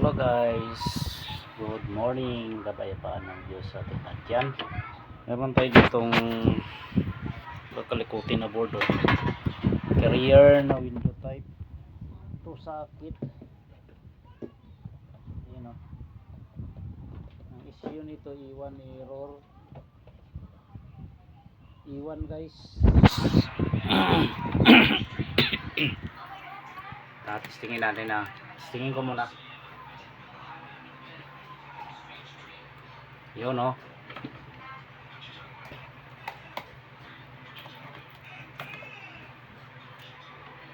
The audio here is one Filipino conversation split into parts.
Hello guys, good morning, kapayapaan ng Diyos sa ating adyan. Meron tayo ditong kakalikutin na board, carrier na window type. Ito sakit. Ayan o. Ang issue nito, iwan error. Iwan guys. Testingin natin na. Testingin ko muna. Yun o.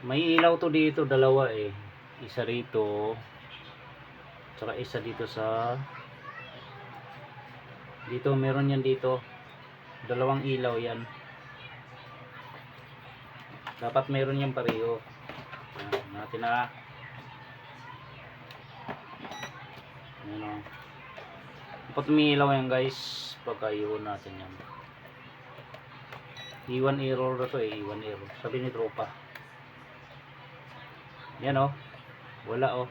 May ilaw to dito, dalawa eh. Isa rito. Tsaka isa dito sa dito, meron yan dito. Dalawang ilaw yan. Dapat meron yan pareho. Natin na. Ayan o. Dapat may ilaw yan guys. Pagka-iwan natin yan. Iwan error na to eh. Iwan error. Sabi ni tropa. Yan o. Wala o.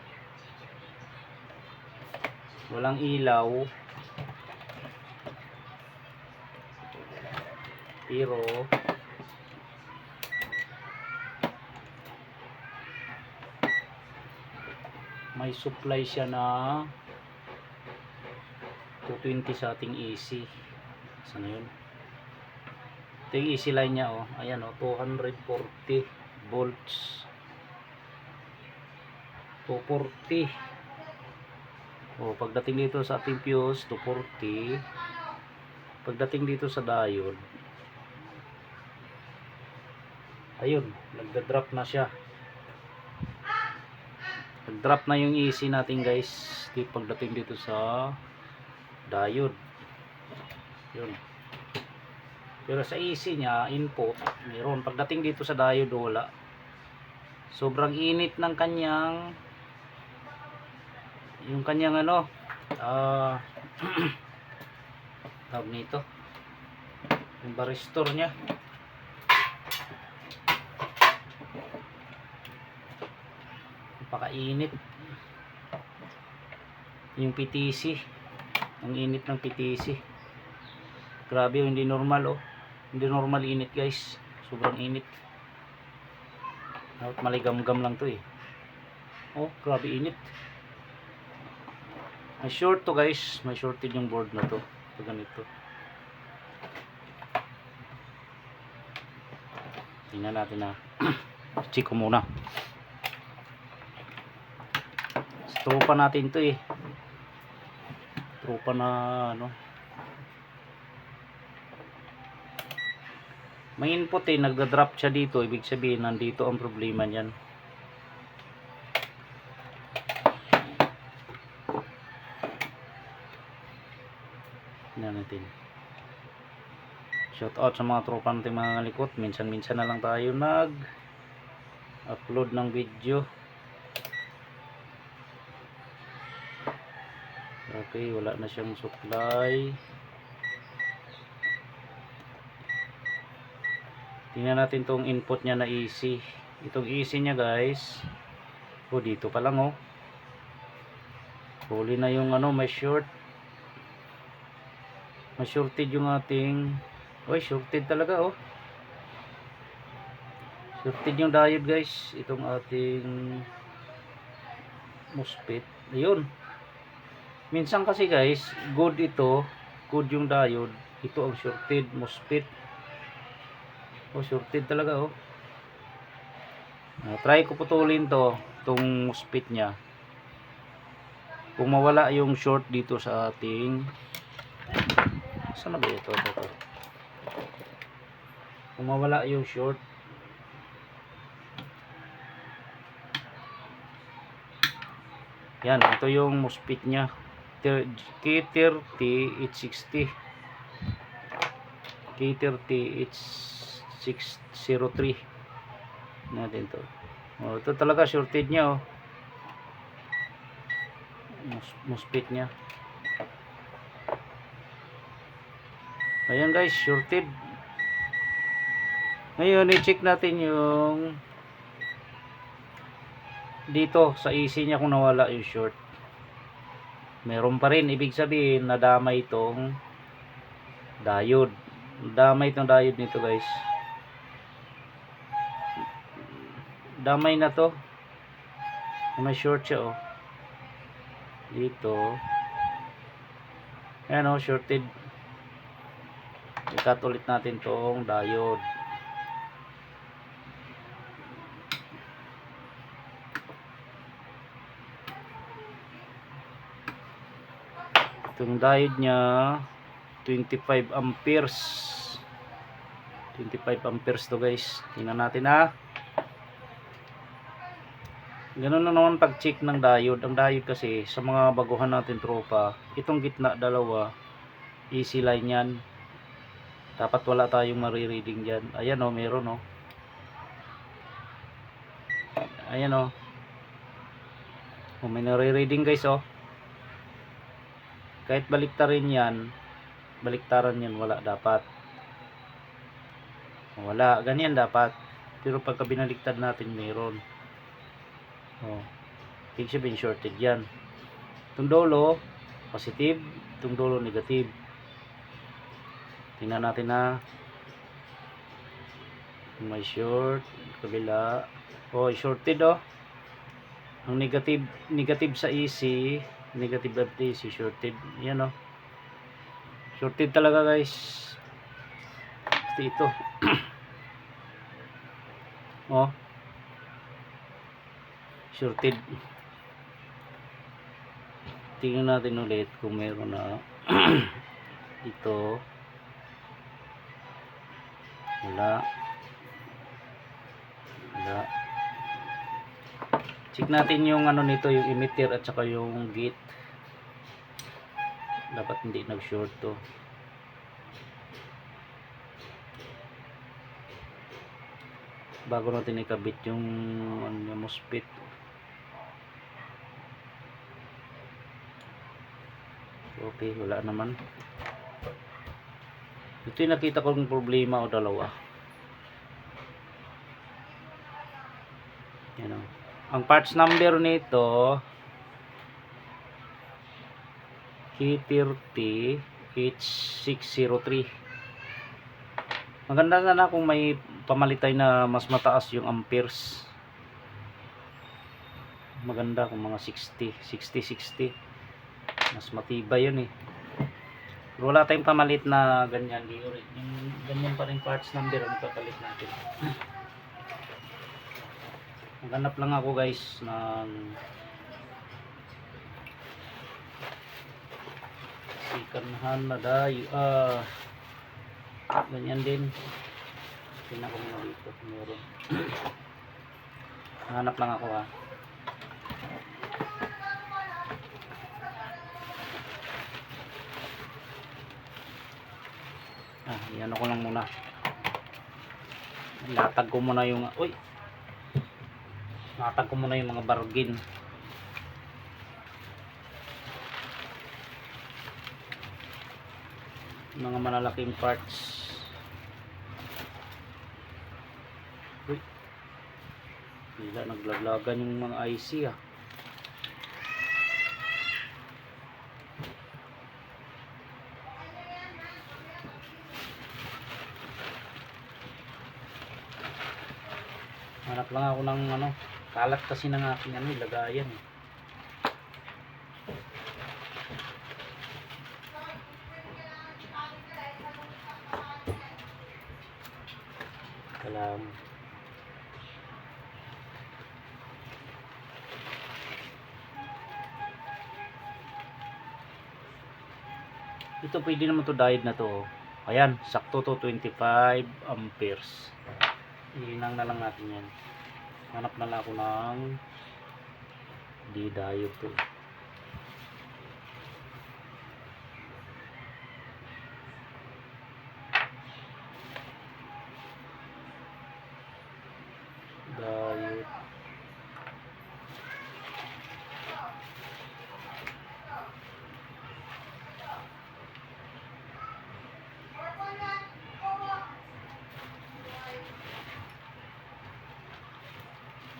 Walang ilaw. Pero may supply siya na 220 sa ating AC. Saan yun? Ito yung AC line nya oh. Ayan oh, 240 volts. 240. Oh, pagdating dito sa ating fuse 240. Pagdating dito sa diode, ayun, nagda-drop na siya. Nag-drop na yung AC natin guys. Di pagdating dito sa diode. Yun. Pero sa AC nya, input, meron. Pagdating dito sa diode, wala. Sobrang init ng kanyang yung kanyang ano, tawag nito, yung varistor nya. Napakainit. Yung PTC, ang init ng PTC. Grabe, hindi normal oh. Hindi normal init guys. Sobrang init. Dapat maligam-gam lang to eh. Oh, grabe init. May short to guys. May shorted yung board na to. Ito ganito. Tingnan natin na. Check ko muna. Tropa natin to eh. Tropa na ano. May input eh, nagda-drop siya dito. Ibig sabihin, nandito ang problema niyan. Tingnan natin. Shout out sa mga tropa natin mga likot. Minsan-minsan na lang tayo nag-upload ng video. Okay, wala na siyang supply. Tingnan natin tong input niya na AC. Itong AC niya guys. Oh, dito pa lang oh. Huli na yung ano, may short. May shorted yung ating, oy, shorted talaga oh. Shorted yung diode guys. Itong ating MOSFET. Ayun. Minsan kasi guys, good ito, good yung diode. Ito ang shorted MOSFET. Oh, shorted talaga oh. Try ko putulin to, itong MOSFET nya. Kung mawala yung short dito sa ating, saan na ba ito? Kung mawala yung short, yan, ito yung MOSFET nya. K30H60 K30H603 natin to. Oh, ito talaga shorted nya oh. MOSFET nya. Ayan guys, shorted. Ngayon i-check natin yung dito sa AC nya kung nawala yung short. meron pa rin, ibig sabihin nadamay itong diode. Damay itong diode nito guys. Damay na to. May short siya oh. Dito. Ayan oh, shorted. Ikat ulit natin tong diode. Itong diode nya 25 amperes. 25 amperes to guys. Tingnan natin ha. Ganun na naman pag check ng diode. Ang diode kasi sa mga baguhan natin tropa, itong gitna dalawa, easy line yan. Dapat wala tayong marireading dyan. Ayan o, meron o. Ayan o. May nare-reading guys o. Kahit baliktarin yan, baliktaran yan, wala dapat. Wala, ganyan dapat. Pero pagka binaliktad natin, meron. Oh, ibig sabihin shorted yan. Itong dulo positive, itong dulo negative. Tingnan natin na may short kabila. Oh, shorted oh. Ang negative sa AC, negative of AC, shorted. Yan oh, shorted talaga guys. Ito oh, shorted. Tingnan natin ulit kung meron na. Dito wala. Check natin yung ano nito, yung emitter at saka yung gate. Dapat hindi nag-short to. Bago natin ikabit yung ano, MOSFET. Okay, wala naman. Ito yung nakita kong problema o dalawa. Yan o. Ang parts number nito K30 H603. Maganda sana kung may pamalitay na mas mataas yung amperes. Maganda kung mga 60 mas matibay yun eh. Pero wala tayong pamalit na ganyan. Yung ganyan pa rin parts number ang papalit natin. Maghanap lang ako guys ng sikanhan na dayo. Ganyan din. Tingnan ko muna dito. Meron. Hanap lang ako ha. Yan ako lang muna. Natag ko muna yung natag ko muna yung mga bargain. Mga malalaking parts. Bila naglaglagan yung mga IC ah. Hanap lang ako ng ano, kalat kasi ng aking ano, ilagayan eh. Kalam. Ito pwede naman to diode na to. Ayan, sakto to 25 amperes. Iinang na lang natin yan. Hanap na lang ako ng D-diode to. Diode.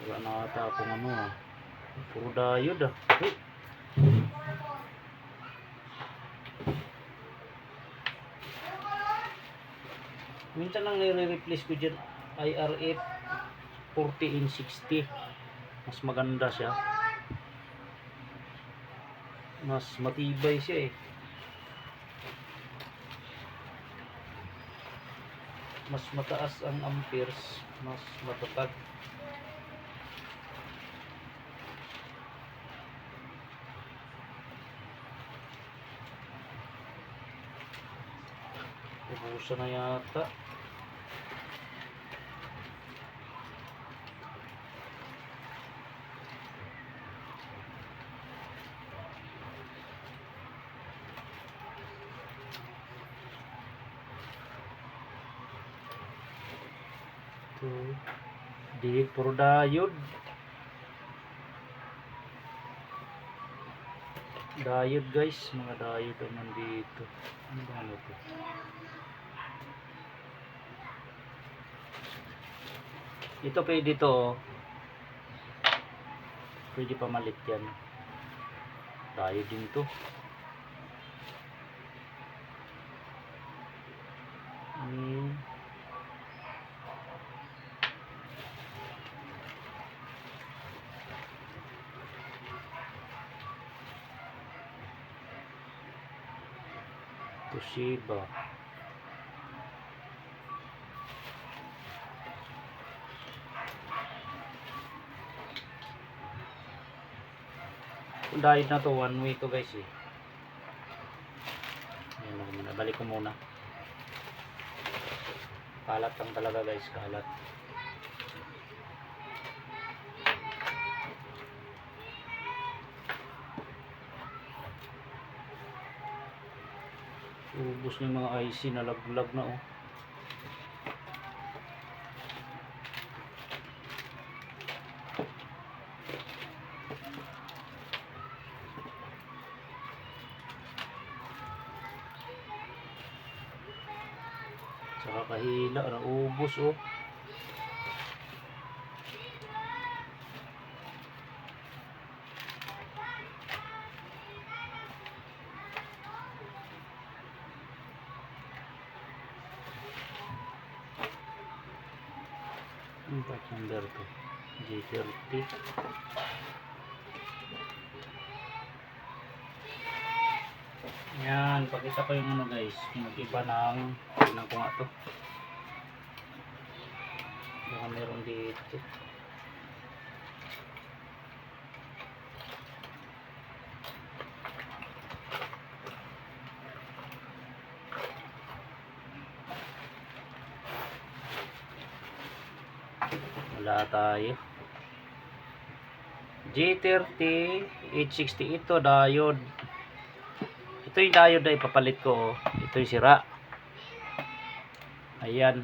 Wala na ata akong ano ah. Puro diode ah. Minsan ang nire-replace ko dyan IRF 40 in 60. Mas maganda siya. Mas matibay siya eh. Mas mataas ang amperes, mas matatag. Ubusan na yata. Di puro diode. Diode guys, mga diode naman dito. Ano ba ano to? Ito pwede to. Pwede pamalit yan. Diode din to. Toshiba. Kung diode na to, one way to guys eh. Ayan ako muna. Balik ko muna. Kalat lang talaga guys, kalat. Ubus na yung mga IC na lag-lag na oh. Saka kahila na ubus oh. Ang part number to G30. Yan, pakita ko yung ano guys, yung iba ng tingnan ko nga to. Baka meron dito. Wala tayo. G30 860 ito diode. Ito yung diode na ipapalit ko oh. Ito yung sira. Ayan.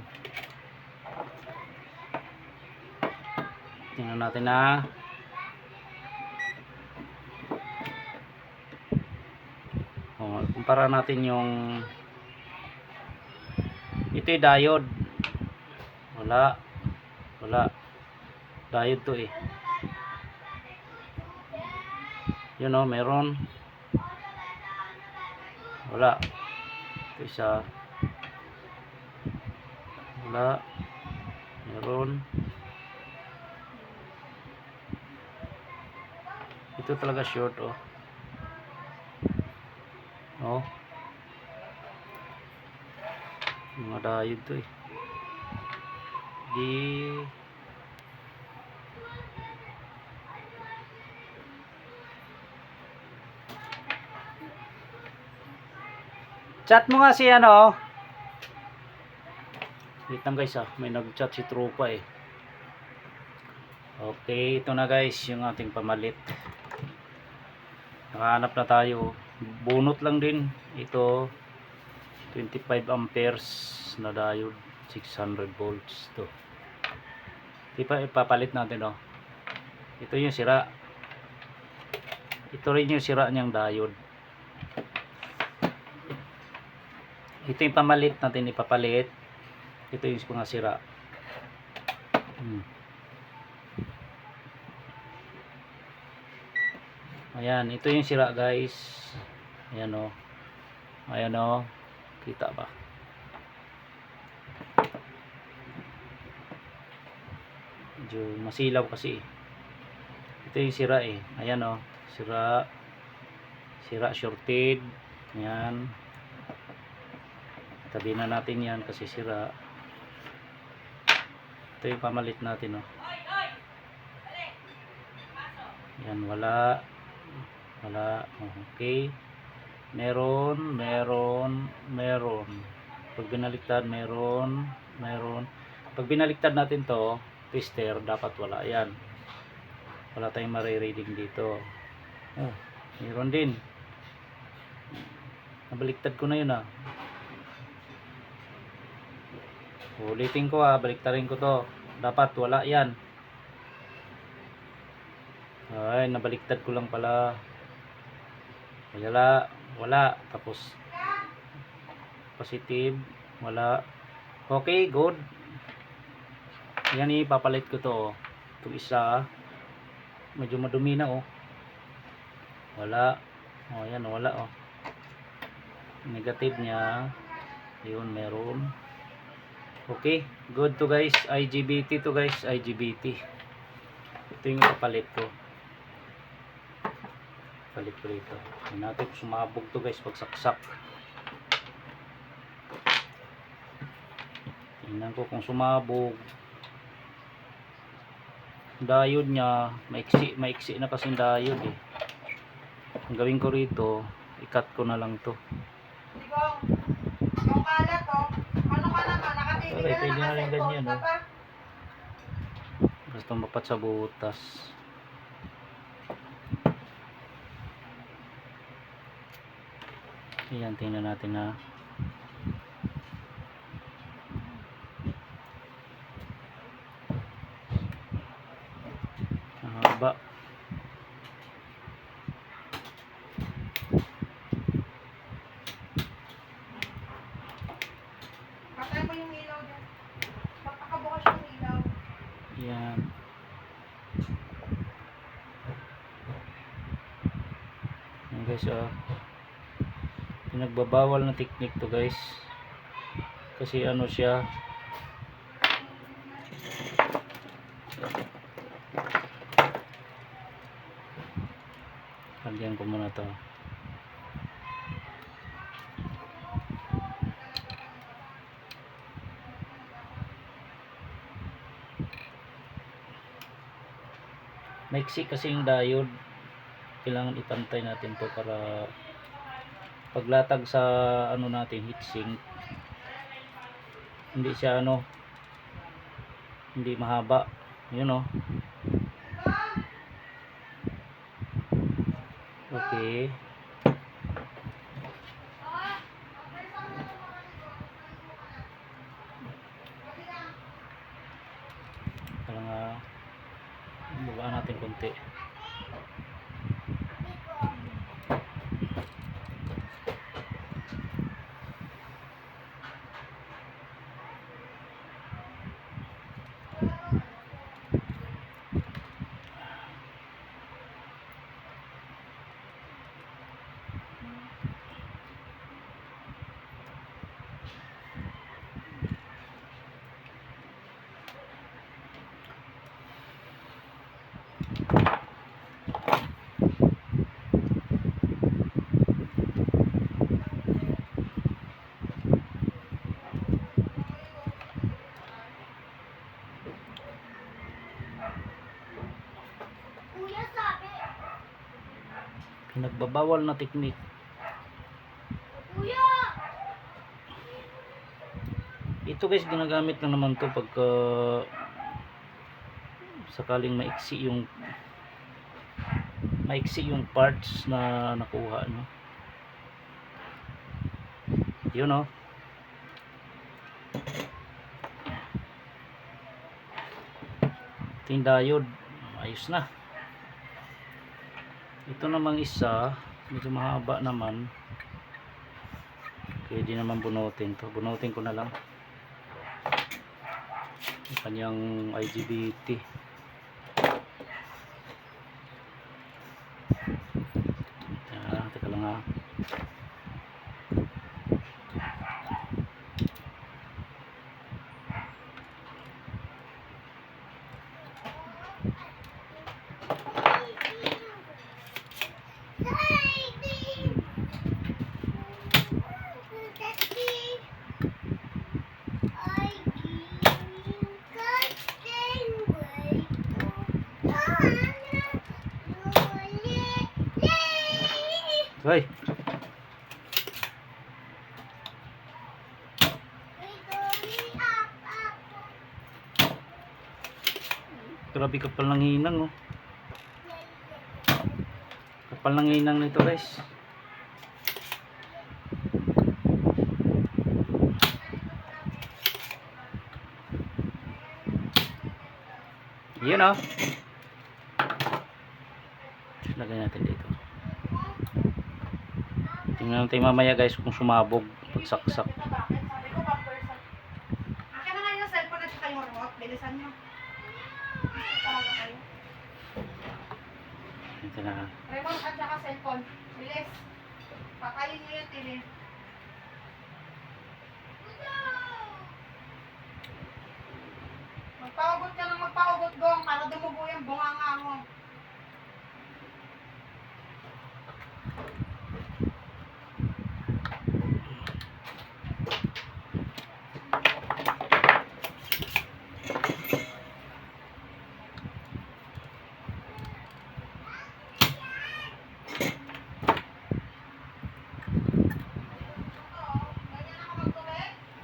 Tingnan natin na. Oh, kumpara natin yung ito yung diode. Wala. Diode to eh. Yun o, meron. Wala. Ito isa. Wala. Meron. Ito talaga short oh. Oh. Mga diode to eh. Di chat mo nga si ano. Wait lang guys ah, may nag-chat si Tropa eh. Okay, ito na guys yung ating pamalit. Nakahanap na tayo. Bunot lang din. Ito 25 amperes na diode, 600 volts to. Ipapalit natin oh. Ito yung sira. Ito rin yung sira niyang diode. Ito yung pamalit natin, ipapalit. Ito yung mga sira. Ayan, ito yung sira guys. Ayan o. Ayan o. Kita ba? medyo masilaw kasi. Ito yung sira eh. Ayan oh, sira, shorted. Ayan, tabi na natin yan kasi sira. Ito yung pamalit natin oh. Yan, wala. Oh, okay. Meron. Pag binaliktad, meron. Pag binaliktad natin to, twister, dapat wala. Yan, wala tayong marireading dito. Oh, meron din. Nabaliktad ko na yun ah. Ulitin ko ah, baliktarin ko to. Dapat wala yan. Ay, nabaliktad ko lang pala. Wala. Tapos positive, wala. Okay, good. Yan, ipapalit ko to oh. Itong isa, medyo madumi na oh. Wala. Oh, yan, wala oh. Negative niya. Yun, meron. Okay, good to guys. IGBT to guys, IGBT. Ito yung ipapalit ko. Palit ko rito. Hindi natin sumabog to guys pag saksak. Tingnan ko kung sumabog. Diode niya, maiksi na kasing diode eh. Ang gawin ko rito, i-cut ko na lang to. Yung kalat oh. Ano ka naman? Nakatitig Okay, ka pwede na, na rin naka-cellphone ganyan, ka oh. pa. Basta mapat sa butas. Ayan, tingnan natin na. Haba. Patay mo yung ilaw dyan. Pagpakabukas yung ilaw. Ayan. Ayan guys, oh. Pinagbabawal na technique to guys. Kasi ano siya, lagyan ko muna to. Maiksi kasi yung diode. Kailangan ipantay natin to para paglatag sa ano natin, heatsink, hindi siya ano, hindi mahaba. Yun oh. Okay. Parang babaan natin konti. Pinagbabawal na technique. Ito guys, ginagamit lang naman to pagka sakaling maiksi yung parts na nakuha, no? Yun oh. Ito yung diode, ayos na. Ito namang isa, medyo mahaba naman. Pwede naman bunutin to. Bunutin ko na lang yung kanyang IGBT. Teka lang ha. Hoy, grabe kapal ng hinang oh. Kapal ng hinang nito guys. Yun oh. Lagay natin dito. Tingnan natin mamaya guys kung sumabog pagsaksak. Bakit? Sabi ko, 1%. Akin na nga yung cellphone at saka yung remote. Bilisan nyo. Talaga kayo. Ito na. Remote at saka cellphone. Bilis. Pakayin nyo yung TV. Magpaugot ka ng magpaugot, Gong, para dumugo yung bunganga mo.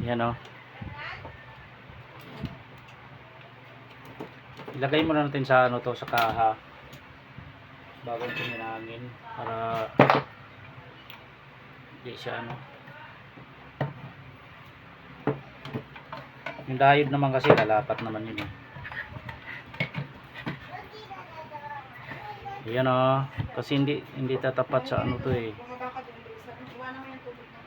Yan o. Ilagay muna natin sa ano to, sa kaha. Bago ito hinangin para hindi siya ano. Yung diode naman kasi lalapat naman yun eh. Yan o. Kasi hindi tatapat sa ano to eh. Bumaba ka dun, bilisan. Iwanan mo yung tubig mo.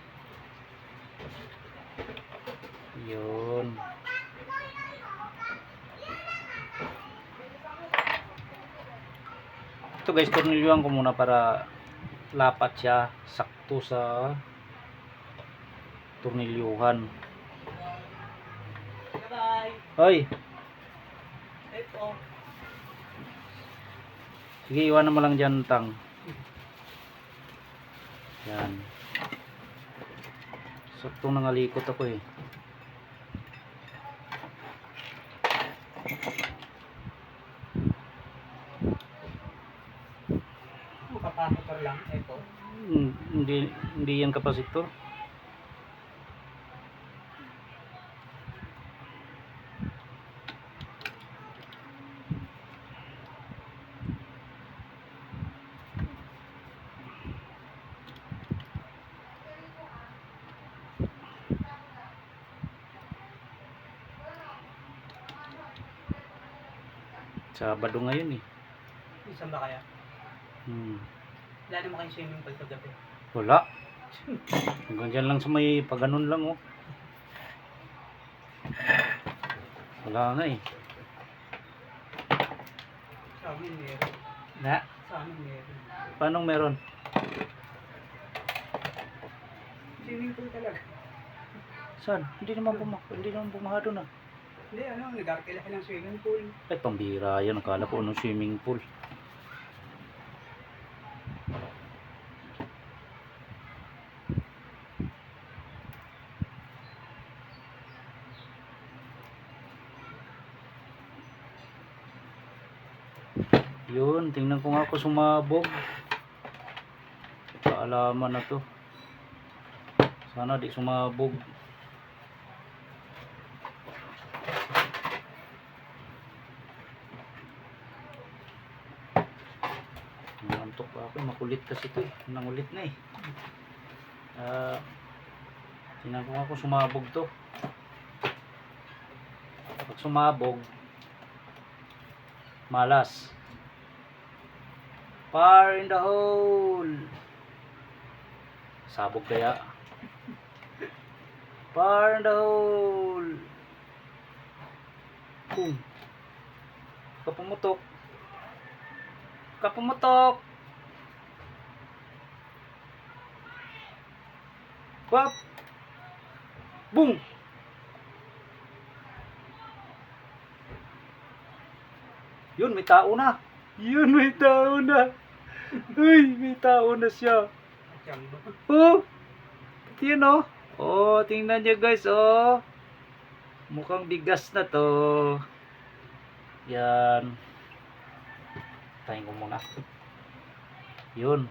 Yun. Ito guys, tornilyuhan ko muna para lapat siya sakto sa tornilyuhan. Bye. Hoy, Ito. sige iwanan mo lang dyan tang. Yan. Saktong nangalikot ako eh. Kapasitor lang. Ito. Hindi yan kapasitor. Sabado ngayon eh. Isang ba kaya? Wala naman kayong swimming pool kagabi. Wala. Hanggang dyan lang sa may paganon lang oh. Wala nga eh. Sa amin meron. Na? Sa amin meron. Paano meron? Swimming pool talaga. Saan? Hindi naman bumaha doon ah. Hindi, ano, nag-arkilahin ng swimming pool. Ay, pambira yan. Akala ko anong swimming pool. Yun, tingnan ko nga ako sumabog. Kaalaman na to. Sana di sumabog. Nangantok pa ako. Makulit kasi to eh. Nangulit na eh. Tingnan ko nga ako sumabog to. Pag sumabog, malas. Fire in the hole. Sabog kaya. Fire in the hole. Boom. Kapumutok. Kapumutok. Wap. Boom. Yun, may tao na. Yun, may tao na. Uy, may tao na siya. Jumbo. Oh! Ito yun oh. Oh, tingnan nyo guys oh. Mukhang bigas na to. Yan. Tayin ko muna. Yun.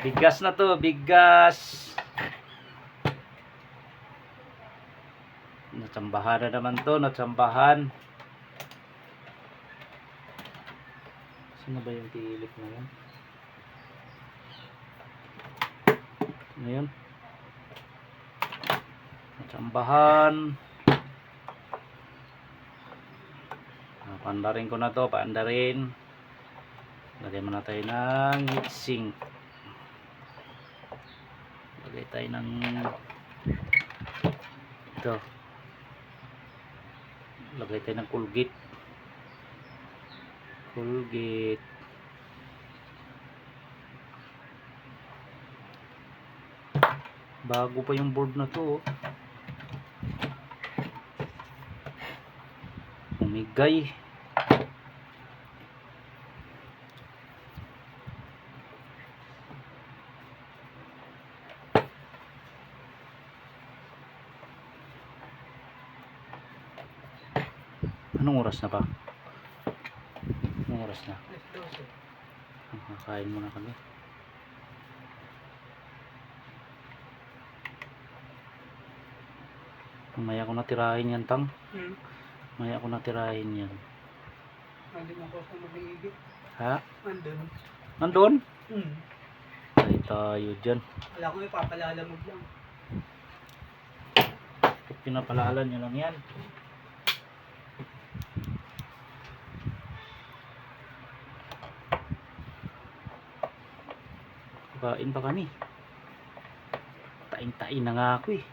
Bigas na to, bigas. Natsambahan na naman to, natsambahan. Sino ba yung tilik na yun? Ano yun? Natsambahan. Paandarin ko na to, paandarin. Lagay muna tayo ng heat sink. Lagay tayo ng ito. Lagay tayo ng Colgate. Colgate. Bago pa yung board na to. Umigay. Anong oras na pa? Anong oras na? Kain muna kami. Mamaya ko natirahin yan, Tang. Mamaya ko natirahin yan. Hindi mo ako sa mag-iigit. Ha? Andun. Nandun? Tayo tayo dyan. Wala ko ipapalalamog lang. Pinapalalan nyo lang yan. Kain pa kami. Tain-tain na nga ako eh.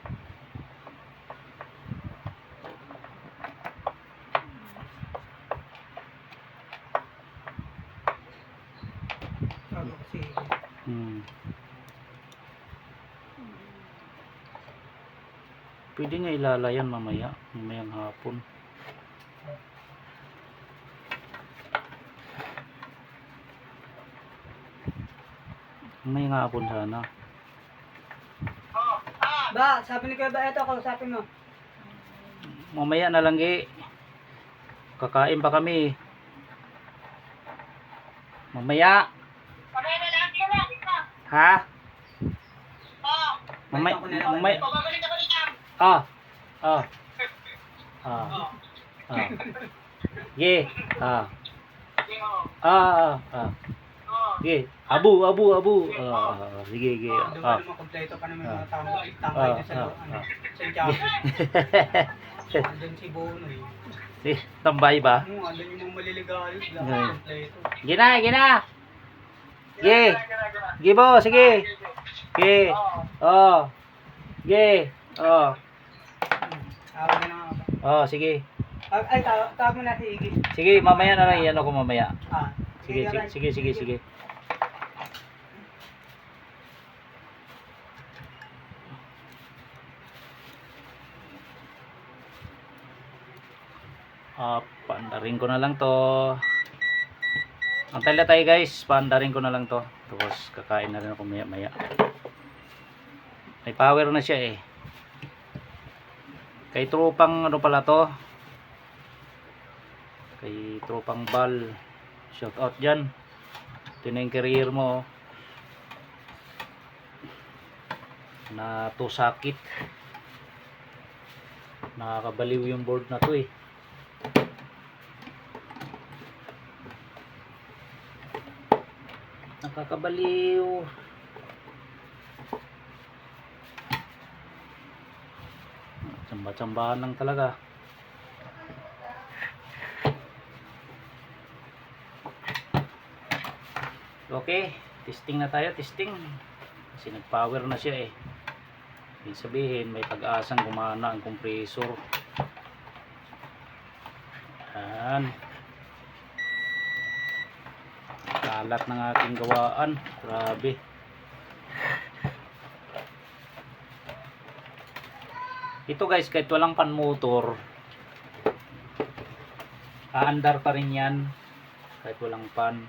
Sabi kasi, Pwede nga ilalayan mamaya. Mamayang hapon. Mamayang hapon sana. ba, sabi ni Kuya ba, eto, kausapin mo. Mamaya na lang eh. Kakain pa kami. Mamaya. Ha? Mamaya. Mamaya. Ah. Ah. Ah. Ah. Ye. Ah. Ah. Ah. Sige. Abu. Sige, sige. Doon pa naman, kompleto pa naman mga tambay na sa Santiago. Andun si Bono eh. Tambay ba? Andun yung mga maliligayo. Kompleto. Gina. Ge. Gibo, sige. Ge. Oh. Ge. Oh. Tawag na lang ako. Oh, sige. Ay, tawag mo na si Iggy. Sige, mamaya na lang iyan ako mamaya. Sige. Sige. Paandarin ko na lang to. Antay na tayo guys, paandarin ko na lang to. Tapos kakain na rin ako maya. May power na siya eh. Kay tropang ano pala to? Kay tropang bal. Shout out dyan. Ito na yung career mo. Na to sakit. Nakakabaliw yung board na to eh. Nakakabaliw. Tsamba-tsambahan lang talaga. Okay, testing na tayo, testing. Kasi nag-power na siya eh. Ibig sabihin, may pag-asang gumana ang compressor. Yan. Kalat ng aking gawaan. Grabe. Ito guys, kahit walang pan motor, aandar pa rin yan kahit walang pan.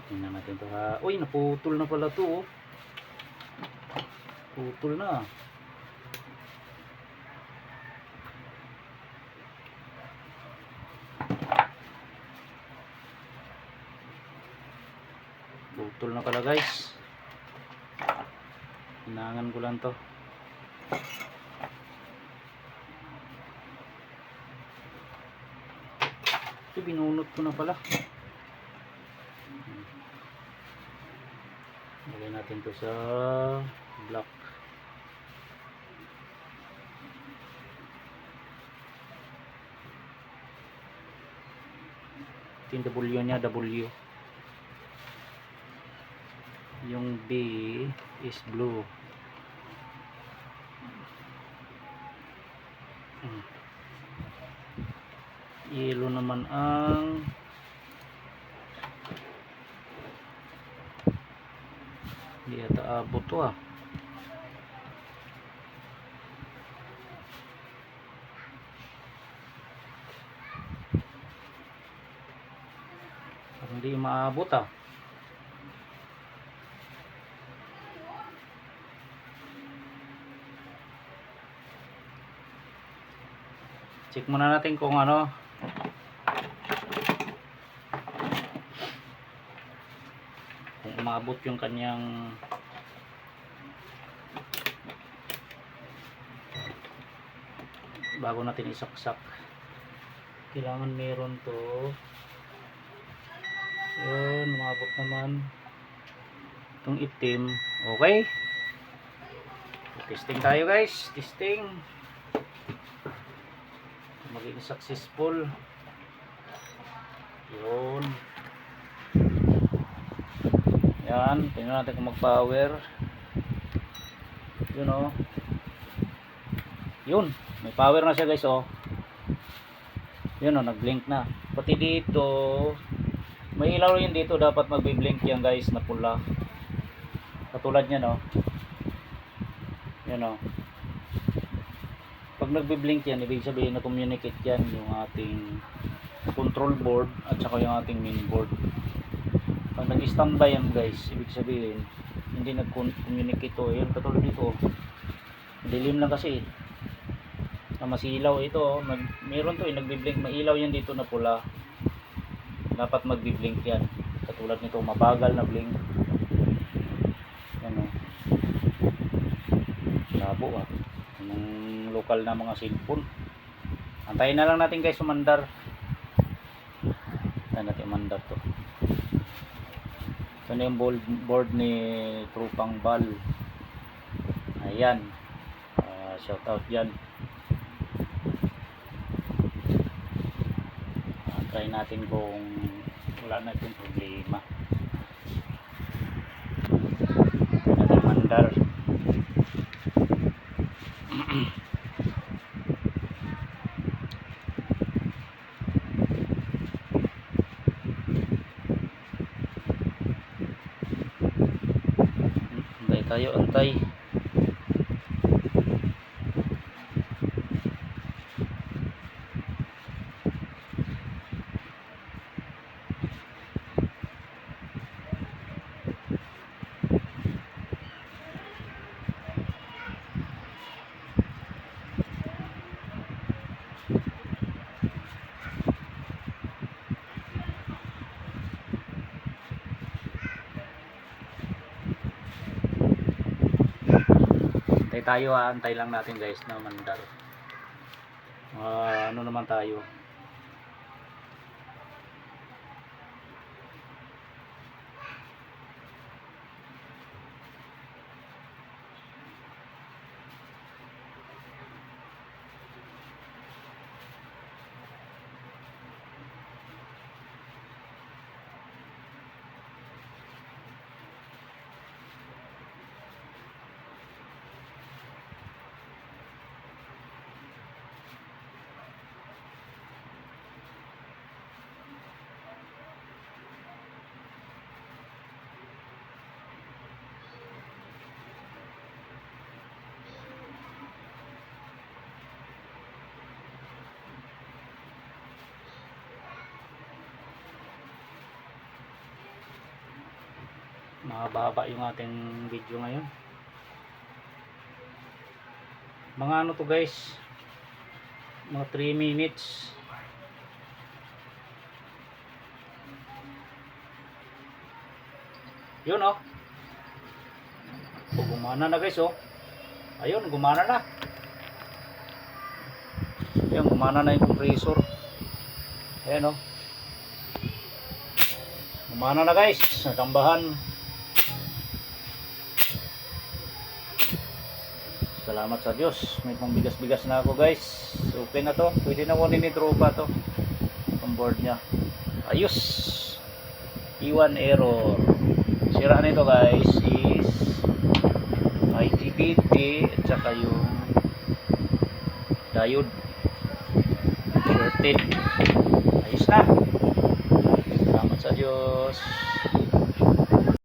Tingnan natin to ha. Uy, naputol na pala to, oh. Putol na. Putol na pala, guys. Hinangan ko lang to. Ito, binunot ko na pala. Lagay natin to sa block. Ito yung W nya, W. Yung B is blue. Yellow naman ang hindi yata abot to, ah. Parang hindi maabot, ah. Check muna natin kung ano. Kung umabot yung kanyang bago natin isaksak. Kailangan meron to. Yun, umabot naman. Itong itim. Okay. Testing tayo, guys. Testing. Maging successful. Yun. Yan, tingnan natin kung mag-power. Yun, oh. Yun, may power na siya, guys, oh. Yun, oh, nag-blink na. Pati dito, may ilaw yun dito, dapat magbi-blink yan, guys, na pula. Katulad niyan, oh. Yun, oh. Pag nagbi-blink yan, ibig sabihin na communicate yan yung ating control board at saka yung ating main board. Pag nag-standby yan, guys, ibig sabihin hindi nag-communicate to. Yun, katulad dito, dilim lang kasi na masilaw ito, meron to, nagbi-blink, mailaw yan dito na pula, dapat magbi-blink yan. Katulad nito, mabagal na blink. Ano, labo, ah, yung lokal na mga cellphone. Antayin na lang natin, guys, umandar. Antayin natin umandar to. Ito na yung board ni Trupang Bal. Ayan, shout out dyan. Try natin kung wala na itong problema. Natin mandar. Antay tayo, antay. Antay tayo, ha. Antay lang natin, guys, na mandar. Ano naman tayo, mahaba yung ating video ngayon. Mga ano to guys, mga 3 minutes. Yun oh. Gumana na guys oh. Ayun, gumana na. Ayun, gumana na yung compressor. Ayan oh. Gumana na guys, natambahan. Salamat sa Diyos, may pangbigas-bigas na ako guys. Okay na to, pwede na kunin ni tropa to. Ang board nya. Ayos. Iwan error. Sira nito guys is IGBT at saka yung diode. Shorted. Ayos na. Salamat sa Diyos.